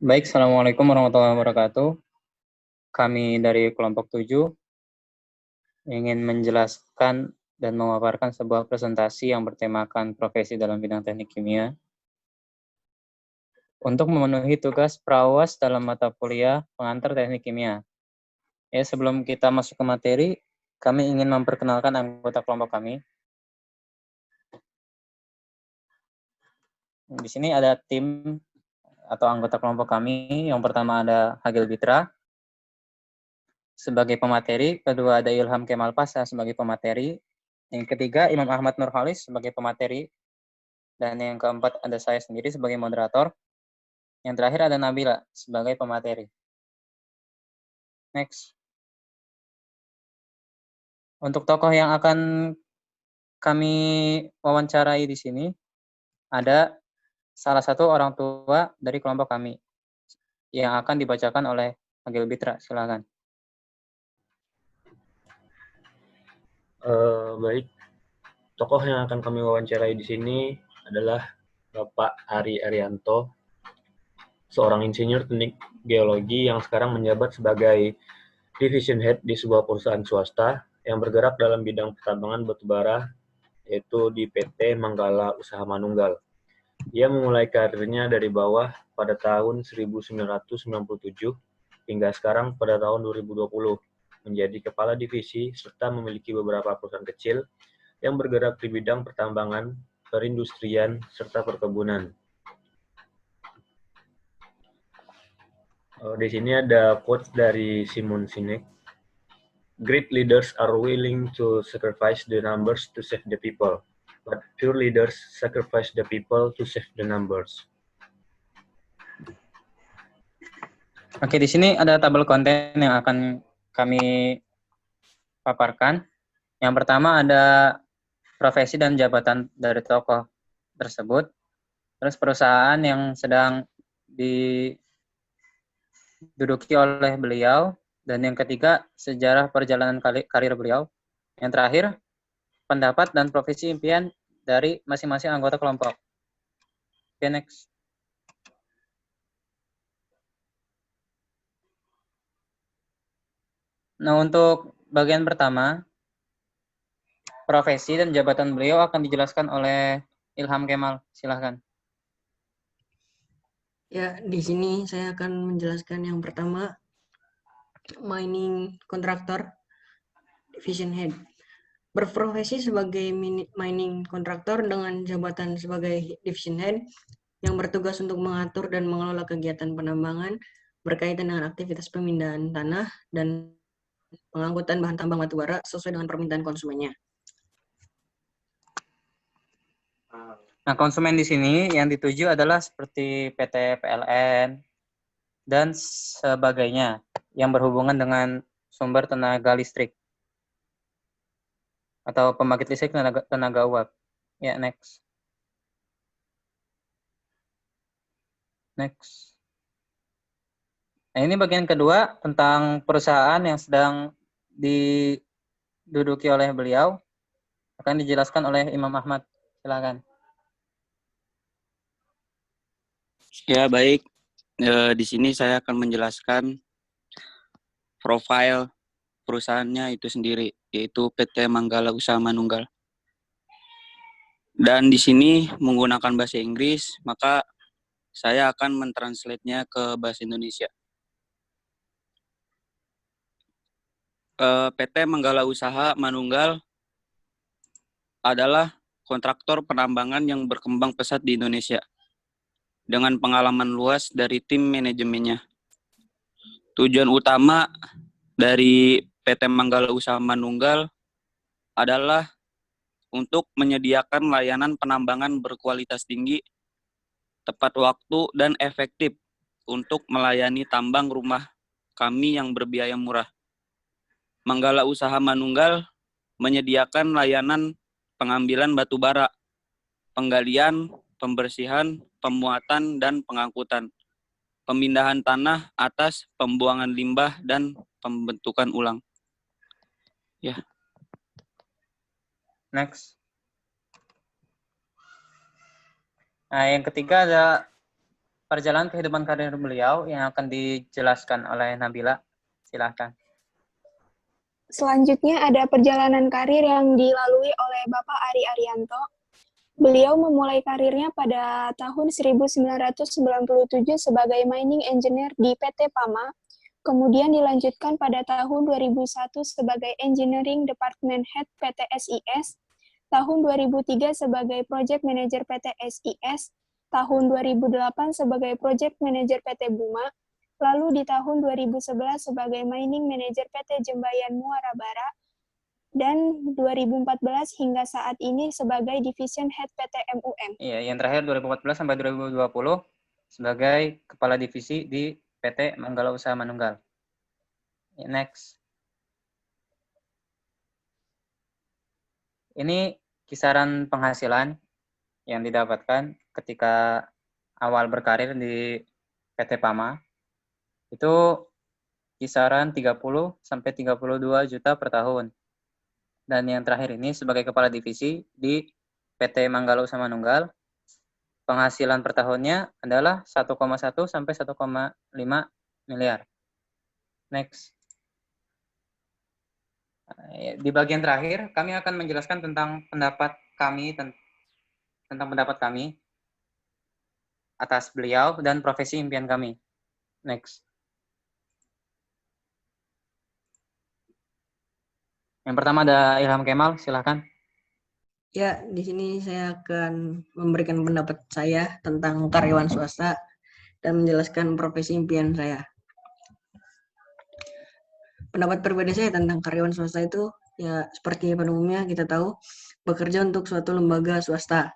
Baik, Assalamualaikum warahmatullahi wabarakatuh. Kami dari kelompok 7 ingin menjelaskan dan memaparkan sebuah presentasi yang bertemakan profesi dalam bidang teknik kimia. Untuk memenuhi tugas prawas dalam mata kuliah pengantar teknik kimia. Sebelum kita masuk ke materi, kami ingin memperkenalkan anggota kelompok kami. Di sini ada tim atau anggota kelompok kami. Yang pertama ada Hagil Bitra sebagai pemateri, kedua ada Ilham Kemal Pasha sebagai pemateri, yang ketiga Imam Ahmad Nurhalis sebagai pemateri, dan yang keempat ada saya sendiri sebagai moderator. Yang terakhir ada Nabila sebagai pemateri. Next. Untuk tokoh yang akan kami wawancarai di sini ada salah satu orang tua dari kelompok kami yang akan dibacakan oleh Agil Bitra. Silakan. Baik, tokoh yang akan kami wawancarai di sini adalah Bapak Ari Arianto, seorang insinyur teknik geologi yang sekarang menjabat sebagai division head di sebuah perusahaan swasta yang bergerak dalam bidang pertambangan batubara, yaitu di PT Manggala Usaha Manunggal. Ia memulai karirnya dari bawah pada tahun 1997 hingga sekarang pada tahun 2020 menjadi kepala divisi serta memiliki beberapa perusahaan kecil yang bergerak di bidang pertambangan, perindustrian, serta perkebunan. Di sini ada quotes dari Simon Sinek. Great leaders are willing to sacrifice the numbers to save the people, but pure leaders sacrifice the people to save the numbers. Oke, di sini ada tabel konten yang akan kami paparkan. Yang pertama ada profesi dan jabatan dari tokoh tersebut, terus perusahaan yang sedang diduduki oleh beliau, dan yang ketiga sejarah perjalanan karir beliau. Yang terakhir pendapat dan profesi impian dari masing-masing anggota kelompok. Oke, next. Nah, untuk bagian pertama, profesi dan jabatan beliau akan dijelaskan oleh Ilham Kemal. Silahkan. Ya, di sini saya akan menjelaskan yang pertama, mining kontraktor, division head. Berprofesi sebagai mining kontraktor dengan jabatan sebagai division head yang bertugas untuk mengatur dan mengelola kegiatan penambangan berkaitan dengan aktivitas pemindahan tanah dan pengangkutan bahan tambang batubara sesuai dengan permintaan konsumennya. Nah, konsumen di sini yang dituju adalah seperti PT PLN dan sebagainya yang berhubungan dengan sumber tenaga listrik atau pembangkit listrik tenaga uap. Ya, next. Next. Nah, ini bagian kedua tentang perusahaan yang sedang diduduki oleh beliau. Akan dijelaskan oleh Imam Ahmad. Silakan. Ya, baik. Di sini saya akan menjelaskan profil perusahaannya itu sendiri, yaitu PT Manggala Usaha Manunggal. Dan di sini menggunakan bahasa Inggris, maka saya akan mentranslate-nya ke bahasa Indonesia. PT Manggala Usaha Manunggal adalah kontraktor penambangan yang berkembang pesat di Indonesia dengan pengalaman luas dari tim manajemennya. Tujuan utama dari PT Manggala Usaha Manunggal adalah untuk menyediakan layanan penambangan berkualitas tinggi, tepat waktu, dan efektif untuk melayani tambang rumah kami yang berbiaya murah. Manggala Usaha Manunggal menyediakan layanan pengambilan batu bara, penggalian, pembersihan, pemuatan, dan pengangkutan, pemindahan tanah atas, pembuangan limbah, dan pembentukan ulang. Ya. Next. Nah, yang ketiga ada perjalanan kehidupan karir beliau yang akan dijelaskan oleh Nabila. Silahkan. Selanjutnya ada perjalanan karir yang dilalui oleh Bapak Ari Arianto. Beliau memulai karirnya pada tahun 1997 sebagai mining engineer di PT PAMA, kemudian dilanjutkan pada tahun 2001 sebagai Engineering Department Head PT SIS, tahun 2003 sebagai Project Manager PT SIS, tahun 2008 sebagai Project Manager PT Buma, lalu di tahun 2011 sebagai Mining Manager PT Jembayan Muara Bara, dan 2014 hingga saat ini sebagai Division Head PT MUM. Iya, yang terakhir 2014 sampai 2020 sebagai Kepala Divisi di PT Manggala Usaha Manunggal. Next. Ini kisaran penghasilan yang didapatkan ketika awal berkarir di PT PAMA. Itu kisaran 30 sampai 32 juta per tahun. Dan yang terakhir ini sebagai kepala divisi di PT Manggala Usaha Manunggal, penghasilan per tahunnya adalah 1,1 sampai 1,5 miliar. Next. Di bagian terakhir, kami akan menjelaskan tentang pendapat kami atas beliau dan profesi impian kami. Next. Yang pertama ada Ilham Kemal, silakan. Ya, di sini saya akan memberikan pendapat saya tentang karyawan swasta dan menjelaskan profesi impian saya. Pendapat pribadi saya tentang karyawan swasta itu, ya seperti pada umumnya kita tahu, bekerja untuk suatu lembaga swasta.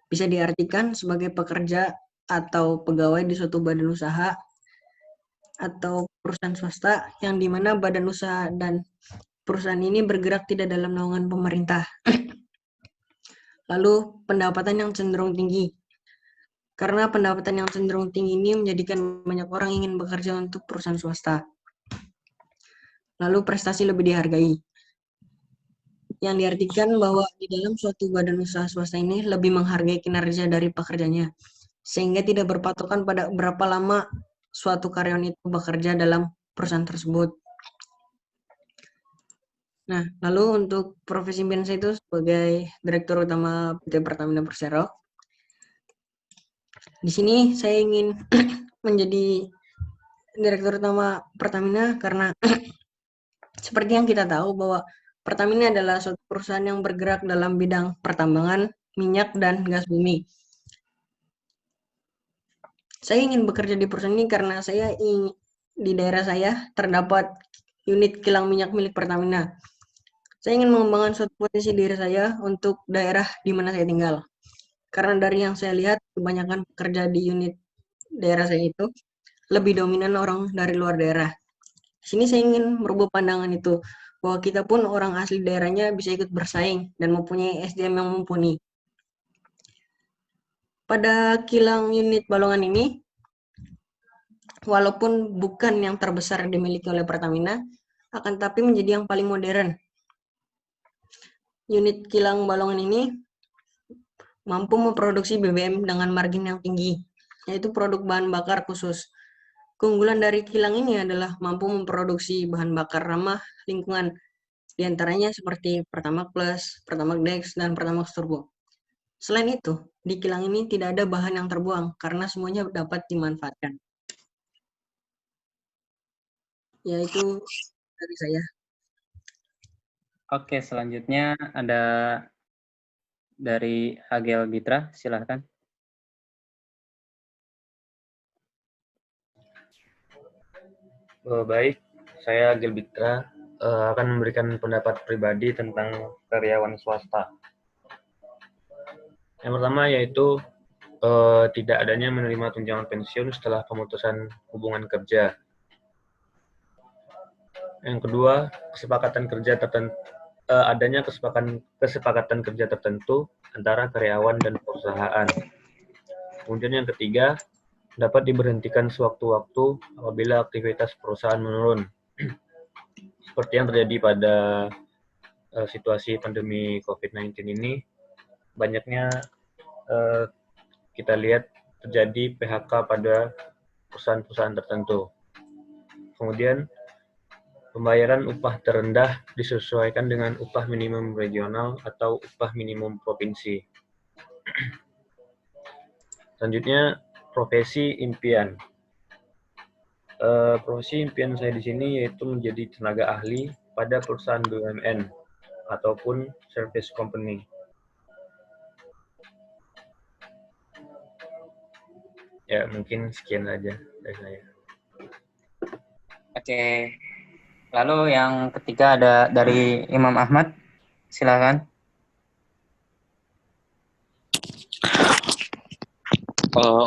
Bisa diartikan sebagai pekerja atau pegawai di suatu badan usaha atau perusahaan swasta yang dimana badan usaha dan perusahaan ini bergerak tidak dalam naungan pemerintah. Lalu pendapatan yang cenderung tinggi. Karena pendapatan yang cenderung tinggi ini menjadikan banyak orang ingin bekerja untuk perusahaan swasta. Lalu prestasi lebih dihargai. Yang diartikan bahwa di dalam suatu badan usaha swasta ini lebih menghargai kinerja dari pekerjanya. Sehingga tidak berpatokan pada berapa lama suatu karyawan itu bekerja dalam perusahaan tersebut. Nah, lalu untuk profesi impian saya itu sebagai Direktur Utama PT Pertamina Persero. Di sini saya ingin menjadi Direktur Utama Pertamina karena seperti yang kita tahu bahwa Pertamina adalah suatu perusahaan yang bergerak dalam bidang pertambangan, minyak, dan gas bumi. Saya ingin bekerja di perusahaan ini karena di daerah saya terdapat unit kilang minyak milik Pertamina. Saya ingin mengembangkan suatu potensi diri saya untuk daerah di mana saya tinggal. Karena dari yang saya lihat, kebanyakan pekerja di unit daerah saya itu lebih dominan orang dari luar daerah. Di sini saya ingin merubah pandangan itu, bahwa kita pun orang asli daerahnya bisa ikut bersaing dan mempunyai SDM yang mumpuni. Pada kilang unit Balongan ini, walaupun bukan yang terbesar dimiliki oleh Pertamina, akan tapi menjadi yang paling modern. Unit kilang Balongan ini mampu memproduksi BBM dengan margin yang tinggi, yaitu produk bahan bakar khusus. Keunggulan dari kilang ini adalah mampu memproduksi bahan bakar ramah lingkungan, diantaranya seperti Pertamax Plus, Pertamax Dex, dan Pertamax Turbo. Selain itu, di kilang ini tidak ada bahan yang terbuang, karena semuanya dapat dimanfaatkan. Yaitu dari saya. Oke, selanjutnya ada dari Agel Bitra, silahkan. Baik, saya Agel Bitra akan memberikan pendapat pribadi tentang karyawan swasta. Yang pertama yaitu tidak adanya menerima tunjangan pensiun setelah pemutusan hubungan kerja. Yang kedua, adanya kesepakatan kerja tertentu antara karyawan dan perusahaan. Kemudian yang ketiga, dapat diberhentikan sewaktu-waktu apabila aktivitas perusahaan menurun. Seperti yang terjadi pada situasi pandemi COVID-19 ini, banyaknya kita lihat terjadi PHK pada perusahaan-perusahaan tertentu. Kemudian, pembayaran upah terendah disesuaikan dengan upah minimum regional atau upah minimum provinsi. Selanjutnya, profesi impian. Profesi impian saya di sini yaitu menjadi tenaga ahli pada perusahaan BUMN ataupun service company. Ya, mungkin sekian aja dari saya. Oke. Lalu yang ketiga ada dari Imam Ahmad. Silakan.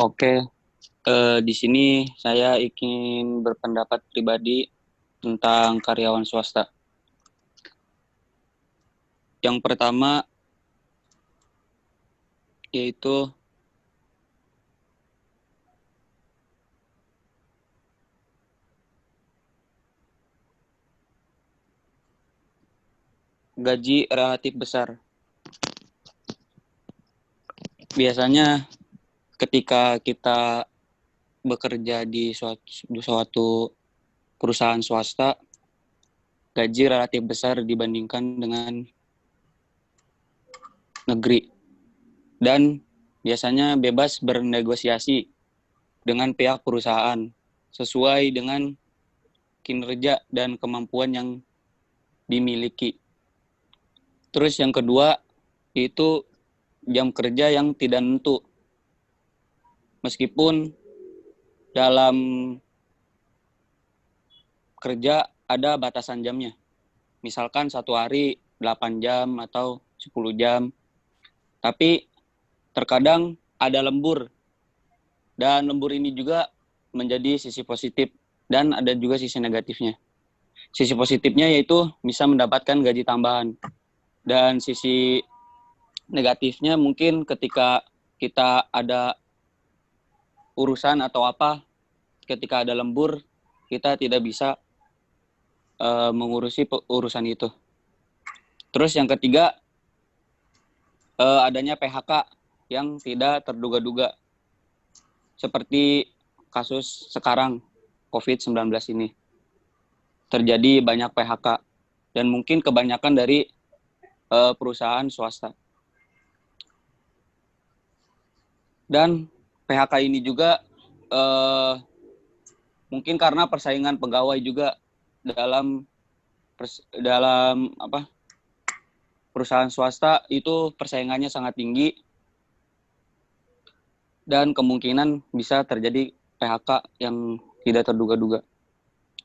Oke. Di sini saya ingin berpendapat pribadi tentang karyawan swasta. Yang pertama yaitu gaji relatif besar. Biasanya ketika kita bekerja di suatu perusahaan swasta, gaji relatif besar dibandingkan dengan negeri. Dan biasanya bebas bernegosiasi dengan pihak perusahaan sesuai dengan kinerja dan kemampuan yang dimiliki. Terus yang kedua, yaitu jam kerja yang tidak menentu. Meskipun dalam kerja ada batasan jamnya. Misalkan satu hari 8 jam atau 10 jam. Tapi terkadang ada lembur. Dan lembur ini juga menjadi sisi positif dan ada juga sisi negatifnya. Sisi positifnya yaitu bisa mendapatkan gaji tambahan. Dan sisi negatifnya mungkin ketika kita ada urusan atau apa, ketika ada lembur, kita tidak bisa mengurusi urusan itu. Terus yang ketiga, adanya PHK yang tidak terduga-duga. Seperti kasus sekarang, COVID-19 ini. Terjadi banyak PHK. Dan mungkin kebanyakan dari perusahaan swasta. Dan PHK ini juga mungkin karena persaingan pegawai juga dalam perusahaan swasta itu persaingannya sangat tinggi dan kemungkinan bisa terjadi PHK yang tidak terduga-duga.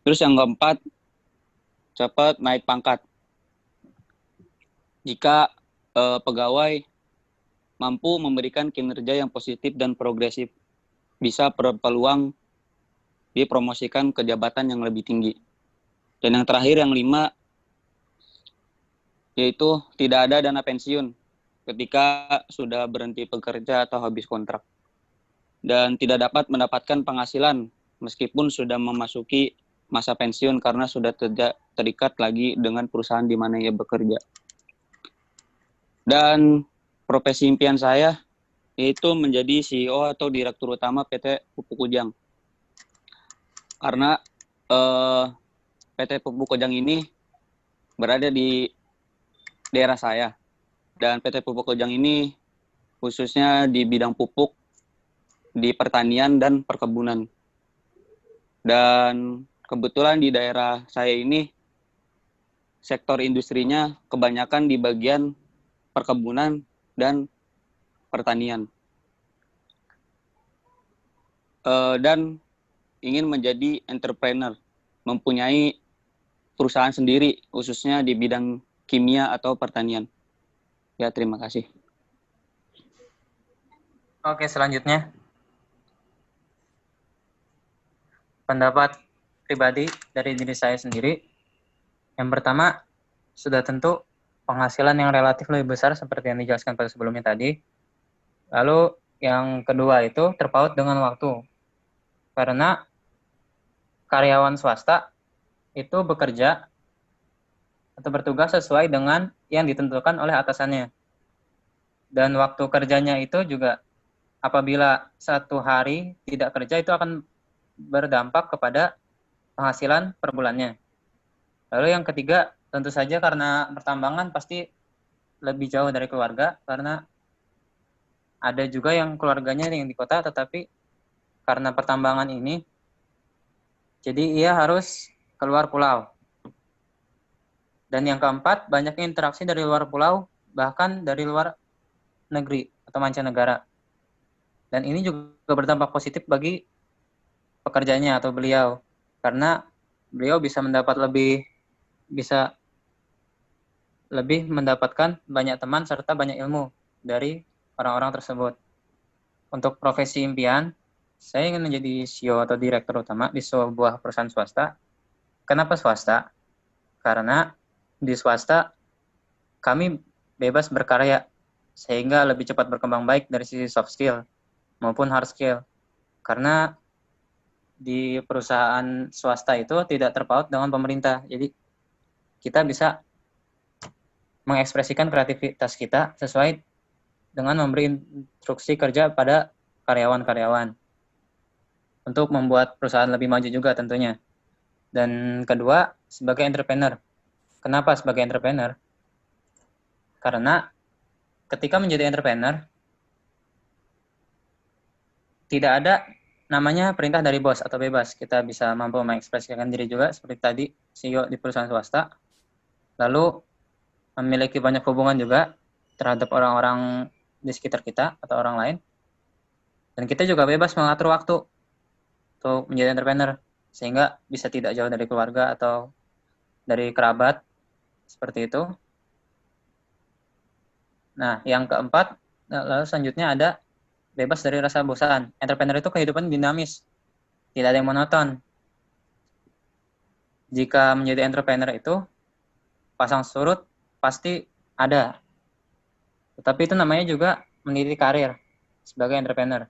Terus yang keempat, cepat naik pangkat. Jika pegawai mampu memberikan kinerja yang positif dan progresif, bisa berpeluang dipromosikan ke jabatan yang lebih tinggi. Dan yang terakhir, yang 5, yaitu tidak ada dana pensiun ketika sudah berhenti bekerja atau habis kontrak. Dan tidak dapat mendapatkan penghasilan meskipun sudah memasuki masa pensiun karena sudah terikat lagi dengan perusahaan di mana ia bekerja. Dan profesi impian saya yaitu menjadi CEO atau Direktur Utama PT Pupuk Ujang. Karena PT Pupuk Ujang ini berada di daerah saya. Dan PT Pupuk Ujang ini khususnya di bidang pupuk, di pertanian dan perkebunan. Dan kebetulan di daerah saya ini sektor industrinya kebanyakan di bagian perkebunan dan pertanian. Dan ingin menjadi entrepreneur, mempunyai perusahaan sendiri, khususnya di bidang kimia atau pertanian. Ya, terima kasih. Oke, selanjutnya. Pendapat pribadi dari diri saya sendiri. Yang pertama, sudah tentu penghasilan yang relatif lebih besar seperti yang dijelaskan pada sebelumnya tadi. Lalu yang kedua itu terpaut dengan waktu. Karena karyawan swasta itu bekerja atau bertugas sesuai dengan yang ditentukan oleh atasannya. Dan waktu kerjanya itu juga apabila satu hari tidak kerja itu akan berdampak kepada penghasilan per bulannya. Lalu yang ketiga, tentu saja karena pertambangan pasti lebih jauh dari keluarga, karena ada juga yang keluarganya yang di kota, tetapi karena pertambangan ini, jadi ia harus keluar pulau. Dan yang keempat, banyaknya interaksi dari luar pulau, bahkan dari luar negeri atau mancanegara. Dan ini juga berdampak positif bagi pekerjanya atau beliau, karena beliau bisa lebih mendapatkan banyak teman serta banyak ilmu dari orang-orang tersebut. Untuk profesi impian, saya ingin menjadi CEO atau direktur utama di sebuah perusahaan swasta. Kenapa swasta? Karena di swasta kami bebas berkarya sehingga lebih cepat berkembang baik dari sisi soft skill maupun hard skill. Karena di perusahaan swasta itu tidak terpaut dengan pemerintah. Jadi kita bisa mengekspresikan kreativitas kita sesuai dengan memberi instruksi kerja pada karyawan-karyawan untuk membuat perusahaan lebih maju juga tentunya. Dan kedua, sebagai entrepreneur. Kenapa sebagai entrepreneur? Karena ketika menjadi entrepreneur, tidak ada namanya perintah dari bos atau bebas. Kita bisa mampu mengekspresikan diri juga, seperti tadi CEO di perusahaan swasta. Lalu memiliki banyak hubungan juga terhadap orang-orang di sekitar kita atau orang lain. Dan kita juga bebas mengatur waktu untuk menjadi entrepreneur, sehingga bisa tidak jauh dari keluarga atau dari kerabat, seperti itu. Nah, yang keempat, lalu selanjutnya ada bebas dari rasa bosan. Entrepreneur itu kehidupan dinamis, tidak ada yang monoton. Jika menjadi entrepreneur itu, pasang surut pasti ada. Tetapi itu namanya juga meniti karir sebagai entrepreneur.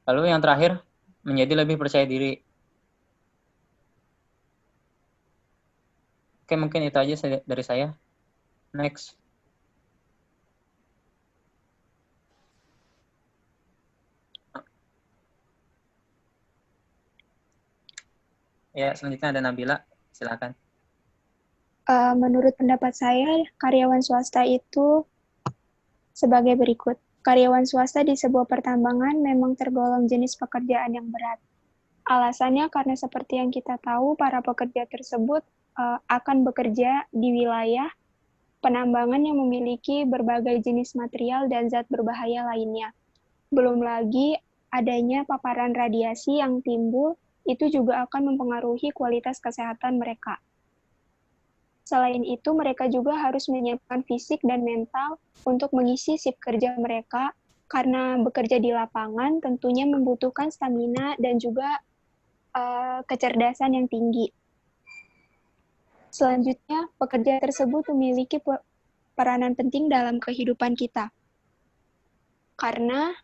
Lalu yang terakhir, menjadi lebih percaya diri. Oke, mungkin itu aja dari saya. Next. Ya, selanjutnya ada Nabila. Silakan. Menurut pendapat saya, karyawan swasta itu sebagai berikut. Karyawan swasta di sebuah pertambangan memang tergolong jenis pekerjaan yang berat. Alasannya karena seperti yang kita tahu, para pekerja tersebut akan bekerja di wilayah penambangan yang memiliki berbagai jenis material dan zat berbahaya lainnya. Belum lagi adanya paparan radiasi yang timbul, itu juga akan mempengaruhi kualitas kesehatan mereka. Selain itu, mereka juga harus menyiapkan fisik dan mental untuk mengisi shift kerja mereka, karena bekerja di lapangan tentunya membutuhkan stamina dan juga kecerdasan yang tinggi. Selanjutnya, pekerja tersebut memiliki peranan penting dalam kehidupan kita. Karena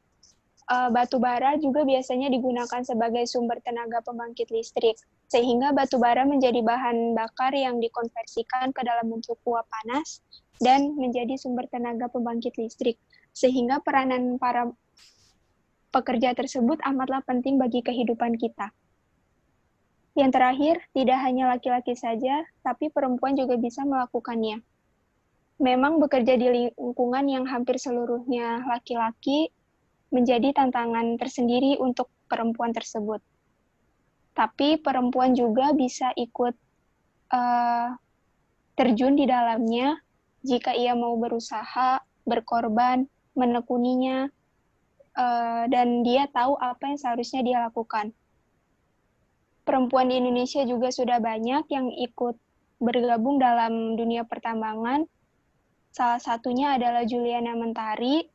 batu bara juga biasanya digunakan sebagai sumber tenaga pembangkit listrik, sehingga batu bara menjadi bahan bakar yang dikonversikan ke dalam bentuk uap panas dan menjadi sumber tenaga pembangkit listrik, sehingga peranan para pekerja tersebut amatlah penting bagi kehidupan kita. Yang terakhir, tidak hanya laki-laki saja, tapi perempuan juga bisa melakukannya. Memang bekerja di lingkungan yang hampir seluruhnya laki-laki menjadi tantangan tersendiri untuk perempuan tersebut. Tapi perempuan juga bisa ikut terjun di dalamnya jika ia mau berusaha, berkorban, menekuninya, dan dia tahu apa yang seharusnya dia lakukan. Perempuan di Indonesia juga sudah banyak yang ikut bergabung dalam dunia pertambangan. Salah satunya adalah Juliana Mentari.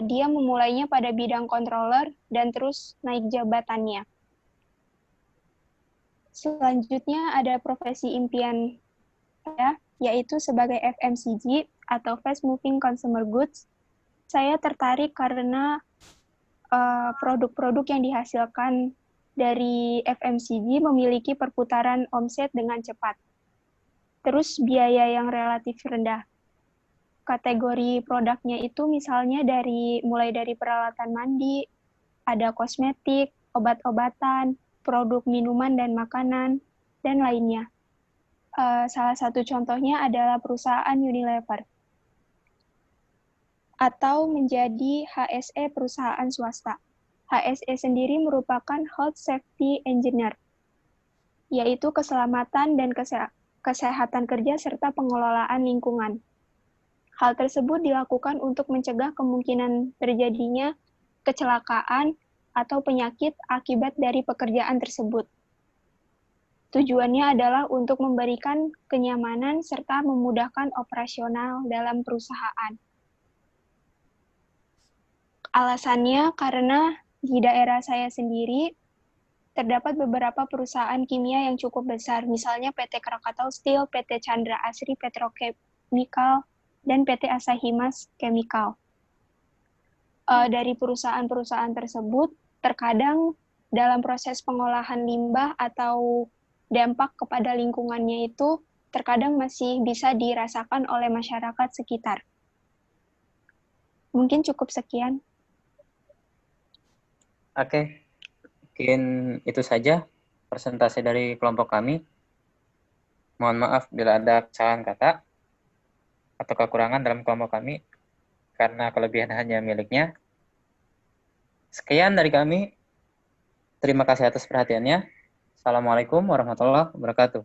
Dia memulainya pada bidang controller dan terus naik jabatannya. Selanjutnya ada profesi impian saya, yaitu sebagai FMCG atau Fast Moving Consumer Goods. Saya tertarik karena produk-produk yang dihasilkan dari FMCG memiliki perputaran omset dengan cepat. Terus biaya yang relatif rendah. kategori produknya itu misalnya mulai dari peralatan mandi, ada kosmetik, obat-obatan, produk minuman dan makanan, dan lainnya. Salah satu contohnya adalah perusahaan Unilever. Atau menjadi HSE perusahaan swasta. HSE sendiri merupakan Health Safety Engineer, yaitu keselamatan dan kesehatan kerja serta pengelolaan lingkungan. Hal tersebut dilakukan untuk mencegah kemungkinan terjadinya kecelakaan atau penyakit akibat dari pekerjaan tersebut. Tujuannya adalah untuk memberikan kenyamanan serta memudahkan operasional dalam perusahaan. Alasannya karena di daerah saya sendiri terdapat beberapa perusahaan kimia yang cukup besar, misalnya PT Krakatau Steel, PT Chandra Asri Petrochemical, dan PT Asahi Mas Chemical. Dari perusahaan-perusahaan tersebut, terkadang dalam proses pengolahan limbah atau dampak kepada lingkungannya itu terkadang masih bisa dirasakan oleh masyarakat sekitar. Mungkin cukup sekian. Oke, mungkin itu saja presentasi dari kelompok kami. Mohon maaf bila ada kesalahan kata atau kekurangan dalam kelompok kami, karena kelebihan hanya miliknya. Sekian dari kami. Terima kasih atas perhatiannya. Assalamualaikum warahmatullahi wabarakatuh.